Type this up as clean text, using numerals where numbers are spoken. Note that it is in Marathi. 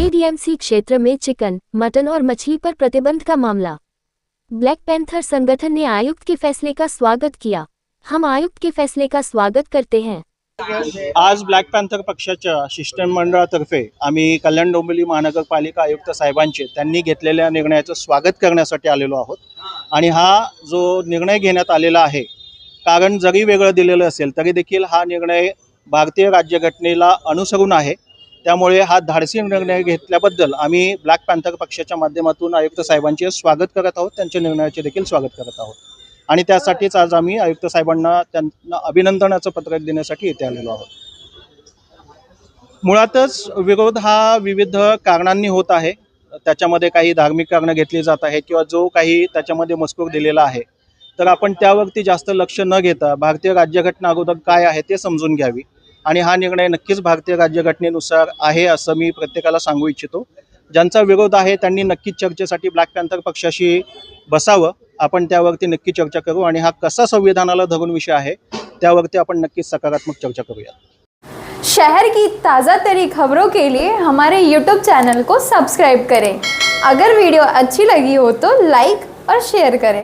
KDMC क्षेत्र में चिकन, मटन और मछली पर प्रतिबंध का मामला। ब्लैक पैंथर संगठन ने आयुक्त के फैसले का स्वागत किया। हम आयुक्त के फैसले का स्वागत करते हैं। आज ब्लॅक पॅन्थर पक्षाच्या शिष्टमंडळातर्फे आम्ही कल्याण डोंबिवली महानगरपालिका आयुक्त साहेबांचे त्यांनी घेतलेल्या निर्णयाचं स्वागत करण्यासाठी आलेलो आहोत। आणि हा जो निर्णय घेण्यात आलेला आहे, कारण जरी वेगळं दिलेलं असेल तरी देखील हा निर्णय भारतीय राज्यघटनेला अनुसरून आहे। त्यामुळे हा धाडसी निर्णय घेतल्याबद्दल आम्ही ब्लॅक पॅन्थर पक्षाच्या माध्यमातून आयुक्त साहेबांचे स्वागत करत आहोत, त्यांच्या निर्णयाचे देखील स्वागत करत आहोत। आणि त्यासाठीच आज आम्ही आयुक्त साहेबांना त्यांना अभिनंदनाचं पत्रक देण्यासाठी इथे आलेलो आहोत। मुळातच विरोध हा विविध कारणांनी होत आहे। त्याच्यामध्ये काही धार्मिक कारणं घेतली जात आहेत किंवा जो काही त्याच्यामध्ये मजकूर दिलेला आहे, तर आपण त्यावरती जास्त लक्ष न घेता भारतीय राज्यघटना अगोदर काय आहे ते समजून घ्यावी। आणि हा निर्णय नक्कीच भारतीय राज्यघटनेनुसार आहे असं मी प्रत्येकाला सांगू इच्छितो। ज्यांचा विरोध आहे त्यांनी नक्कीच चर्चेसाठी ब्लॅक पॅन्थर पक्षाशी बसावं। आपण त्यावरती नक्की चर्चा करू आणि हा कसा संविधानाला धरून विषय आहे त्यावरती आपण नक्कीच सकारात्मक चर्चा करूया। शहर की ताज़ा तरी खबरों के लिए हमारे YouTube चैनल को सब्सक्राइब करें। अगर वीडियो अच्छी लगी हो तो लाइक और शेयर करें।